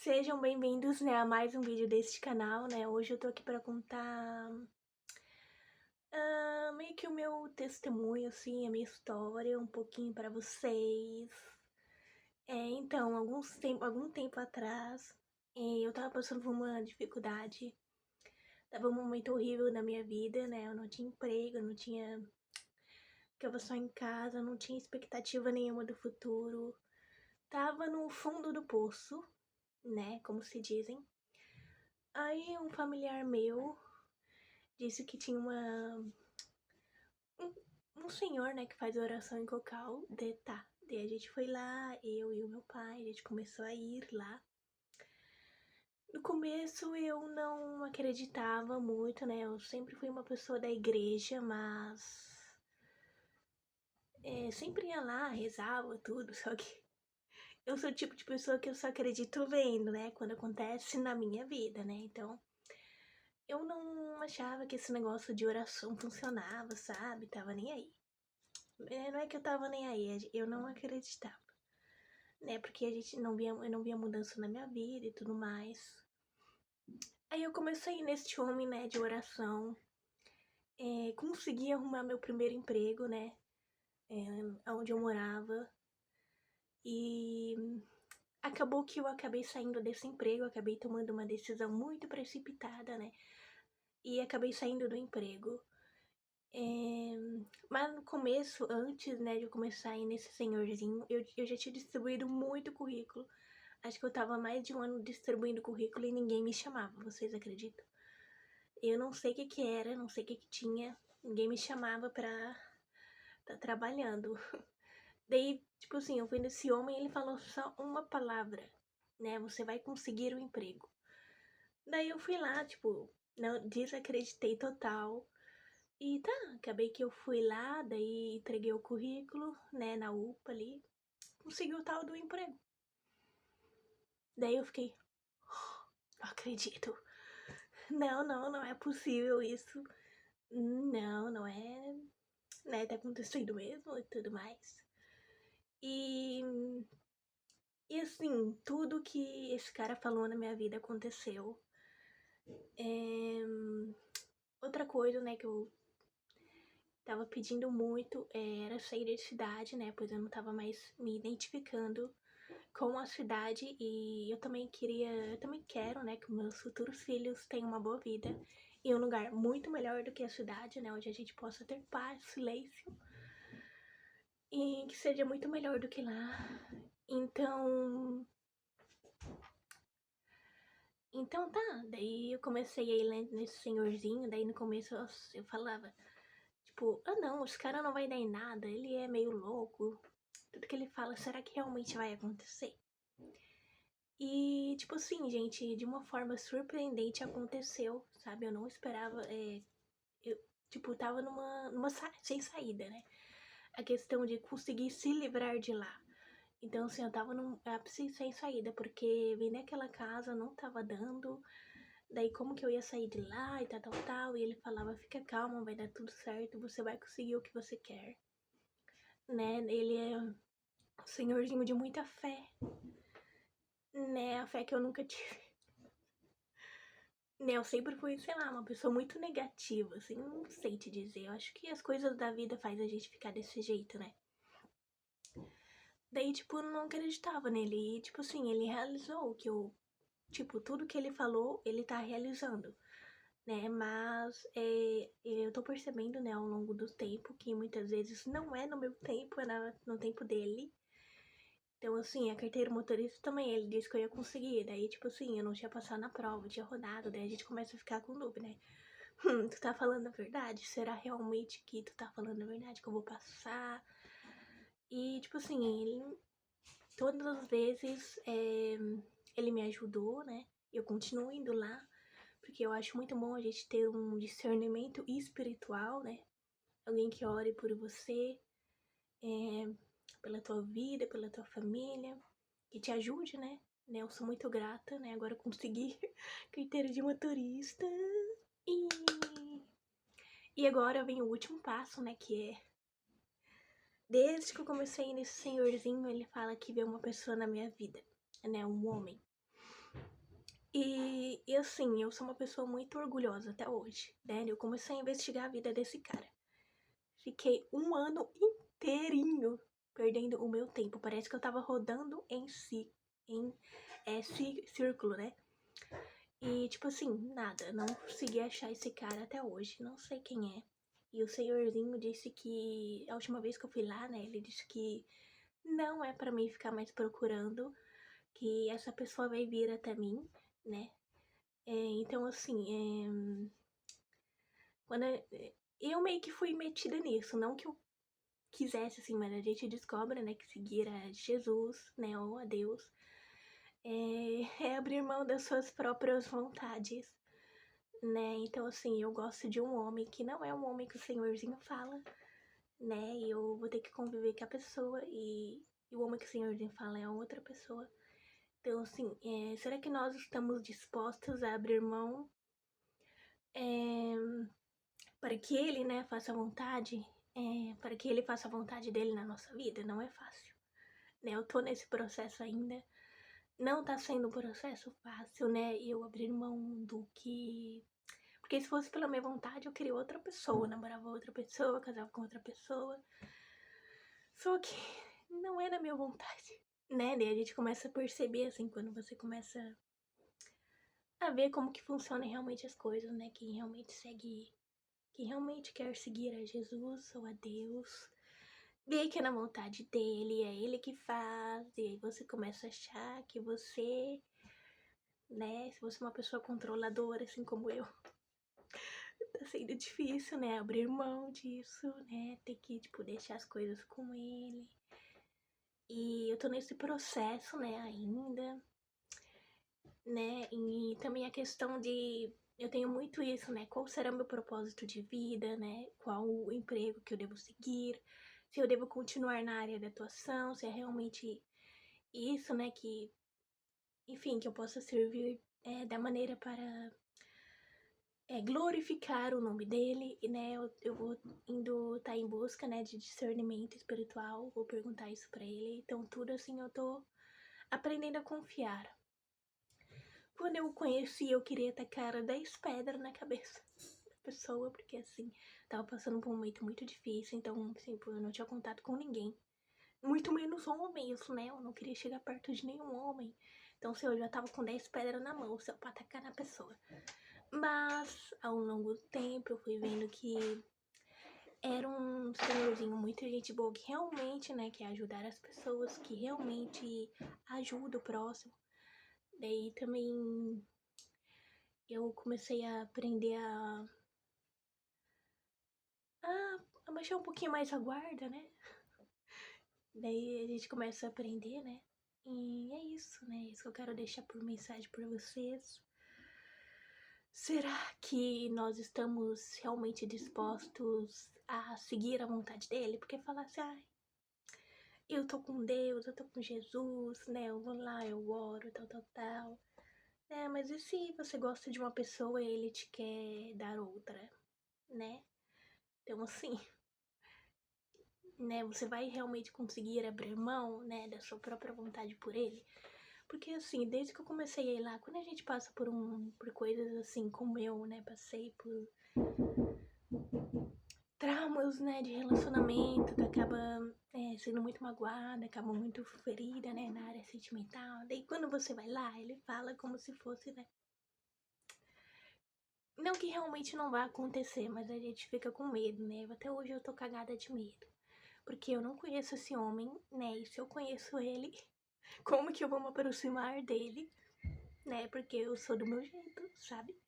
Sejam bem-vindos, né, a mais um vídeo deste canal, né? Hoje eu tô aqui pra contar meio que o meu testemunho, assim, a minha história, um pouquinho pra vocês. Então, algum tempo atrás, eu tava passando por uma dificuldade, tava um momento horrível na minha vida, né? Eu não tinha emprego, eu não tinha... Ficava só em casa, não tinha expectativa nenhuma do futuro. Tava no fundo do poço, né, como se dizem. Aí um familiar meu disse que tinha um senhor, né, que faz oração em cocal. Daí a gente foi lá, eu e o meu pai, a gente começou a ir lá. No começo eu não acreditava muito, né, eu sempre fui uma pessoa da igreja, mas sempre ia lá, rezava tudo, só que eu sou o tipo de pessoa que eu só acredito vendo, né, quando acontece na minha vida, né, então eu não achava que esse negócio de oração funcionava, sabe, tava nem aí. Não é que eu tava nem aí, eu não acreditava, né? Porque eu não via mudança na minha vida e tudo mais. Aí eu comecei a ir nesse homem, né, de oração. Consegui arrumar meu primeiro emprego, né? Onde eu morava. E acabou que eu acabei saindo desse emprego, acabei tomando uma decisão muito precipitada, né? E acabei saindo do emprego. Mas no começo, antes, né, de eu começar a ir nesse senhorzinho, eu já tinha distribuído muito currículo. Acho que eu tava mais de um ano distribuindo currículo e ninguém me chamava, vocês acreditam? Eu não sei o que que era, não sei o que que tinha, ninguém me chamava pra tá trabalhando. Daí, tipo assim, eu fui nesse homem e ele falou só uma palavra, né? Você vai conseguir o emprego. Daí eu fui lá, tipo, não desacreditei total. E tá, acabei que eu fui lá, daí entreguei o currículo, né, na UPA ali, consegui o tal do emprego. Daí eu fiquei, não acredito. Não é possível isso. Não é, né, tá acontecendo mesmo e tudo mais. E, e assim, tudo que esse cara falou na minha vida aconteceu. Outra coisa, né, que eu tava pedindo muito era sair de cidade, né, pois eu não tava mais me identificando com a cidade e eu também quero, né, que meus futuros filhos tenham uma boa vida em um lugar muito melhor do que a cidade, né, onde a gente possa ter paz, silêncio e que seja muito melhor do que lá. Então, então tá, daí eu comecei a ir nesse senhorzinho, daí no começo eu falava, tipo, ah não, esse cara não vai dar em nada, ele é meio louco, tudo que ele fala, será que realmente vai acontecer? E, tipo assim, gente, de uma forma surpreendente aconteceu, sabe? Eu não esperava. Eu, tipo, tava sem saída, né? A questão de conseguir se livrar de lá. Então, assim, eu tava num ápice sem saída, porque vender aquela casa não tava dando. Daí, como que eu ia sair de lá e tal. E ele falava: fica calma, vai dar tudo certo, você vai conseguir o que você quer, né? Ele é um senhorzinho de muita fé, né? A fé que eu nunca tive. Né, eu sempre fui, sei lá, uma pessoa muito negativa, assim, não sei te dizer. Eu acho que as coisas da vida faz a gente ficar desse jeito, né? Daí, tipo, eu não acreditava nele. E, tipo assim, ele realizou o que eu. Tipo, tudo que ele falou, ele tá realizando, né? Mas eu tô percebendo, né, ao longo do tempo, que muitas vezes não é no meu tempo, no tempo dele. Então, assim, a carteira motorista também, ele disse que eu ia conseguir. Daí, tipo assim, eu não tinha passado na prova, eu tinha rodado. Daí a gente começa a ficar com dúvida, né? Tu tá falando a verdade? Será realmente que tu tá falando a verdade que eu vou passar? E, tipo assim, todas as vezes ele me ajudou, né? Eu continuo indo lá, porque eu acho muito bom a gente ter um discernimento espiritual, né? Alguém que ore por você, é, pela tua vida, pela tua família, que te ajude, né? Eu sou muito grata, né? Agora eu consegui carteira de motorista. E E agora vem o último passo, né, que é... Desde que eu comecei nesse senhorzinho, ele fala que vê uma pessoa na minha vida, né, um homem. E assim, eu sou uma pessoa muito orgulhosa até hoje, né? Eu comecei a investigar a vida desse cara. Fiquei um ano inteirinho perdendo o meu tempo. Parece que eu tava rodando em círculo, né? E, tipo assim, nada. Não consegui achar esse cara até hoje. Não sei quem é. E o senhorzinho disse que, a última vez que eu fui lá, né? Ele disse que não é pra mim ficar mais procurando. Que essa pessoa vai vir até mim, né? Então, assim, quando eu meio que fui metida nisso. Não que eu quisesse, assim, mas a gente descobre, né? Que seguir a Jesus, né? Ou a Deus. É abrir mão das suas próprias vontades, né? Então, assim, eu gosto de um homem que não é um homem que o senhorzinho fala, né? E eu vou ter que conviver com a pessoa e o homem que o senhorzinho fala é outra pessoa. Então, assim, será que nós estamos dispostos a abrir mão para que ele, né, faça a vontade, para que ele faça a vontade dele na nossa vida? Não é fácil, né? Eu tô nesse processo ainda. Não tá sendo um processo fácil, né? Eu abrir mão do que. Porque se fosse pela minha vontade, eu queria outra pessoa, namorava outra pessoa, casava com outra pessoa. Só que não é da minha vontade, né? Daí a gente começa a perceber, assim, quando você começa a ver como que funcionam realmente as coisas, né? Quem realmente quer seguir a Jesus ou a Deus, vê que é na vontade dele, é ele que faz, e aí você começa a achar que você, né? Se você é uma pessoa controladora, assim como eu, tá sendo difícil, né? Abrir mão disso, né? Ter que, tipo, deixar as coisas com ele. E eu tô nesse processo, né, ainda, né? E também a questão de. Eu tenho muito isso, né? Qual será o meu propósito de vida, né? Qual o emprego que eu devo seguir? Se eu devo continuar na área de atuação, se é realmente isso, né? Que, enfim, que eu possa servir da maneira para glorificar o nome dele, e, né, eu vou indo tá em busca, né, de discernimento espiritual, vou perguntar isso pra ele, então tudo assim eu tô aprendendo a confiar. Quando eu o conheci, eu queria tacar 10 pedras na cabeça da pessoa, porque assim, tava passando por um momento muito difícil, então, assim, eu não tinha contato com ninguém, muito menos homens, né, eu não queria chegar perto de nenhum homem, então, assim, eu já tava com 10 pedras na mão, só pra atacar na pessoa. Mas, ao longo do tempo, eu fui vendo que era um senhorzinho muito gente boa, que realmente, né, quer ajudar as pessoas, que realmente ajuda o próximo. Daí também eu comecei a aprender a baixar um pouquinho mais a guarda, né? Daí a gente começa a aprender, né? E é isso, né? Isso que eu quero deixar por mensagem para vocês. Será que nós estamos realmente dispostos a seguir a vontade dele? Porque falar assim, eu tô com Deus, eu tô com Jesus, né? Eu vou lá, eu oro, tal, tal, tal. Mas e se você gosta de uma pessoa e ele te quer dar outra, né? Então, assim, né? Você vai realmente conseguir abrir mão, né? Da sua própria vontade por ele? Porque, assim, desde que eu comecei a ir lá, quando a gente passa por coisas assim como eu, né? Passei por traumas, né, de relacionamento, que acaba sendo muito magoada, acaba muito ferida, né, na área sentimental. Daí quando você vai lá, ele fala como se fosse, né, não que realmente não vai acontecer, mas a gente fica com medo, né, até hoje eu tô cagada de medo. Porque eu não conheço esse homem, né, e se eu conheço ele, como que eu vou me aproximar dele, né, porque eu sou do meu jeito, sabe?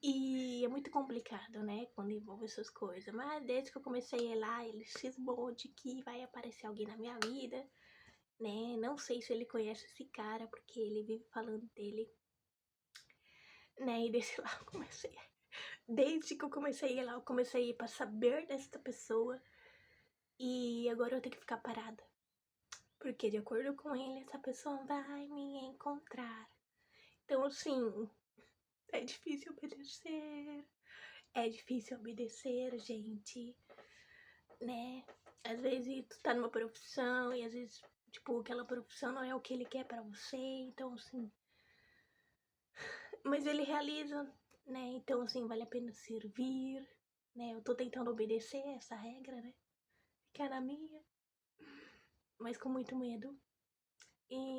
E é muito complicado, né, quando envolve essas coisas. Mas desde que eu comecei a ir lá, ele cismou de que vai aparecer alguém na minha vida, né? Não sei se ele conhece esse cara, porque ele vive falando dele, né? E desse lá eu comecei. Desde que eu comecei a ir lá, eu comecei a ir pra saber dessa pessoa. E agora eu tenho que ficar parada. Porque de acordo com ele, essa pessoa vai me encontrar. Então, assim, é difícil obedecer. É difícil obedecer, gente, né? Às vezes tu tá numa profissão e às vezes, tipo, aquela profissão não é o que ele quer pra você. Então, assim, Mas ele realiza, né? Então, assim, vale a pena servir, né? Eu tô tentando obedecer essa regra, né? Ficar na minha, mas com muito medo.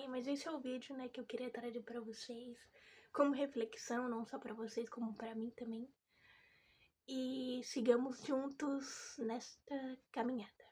Mas esse é o vídeo, né, que eu queria trazer pra vocês, como reflexão, não só pra vocês, como pra mim também. E sigamos juntos nesta caminhada.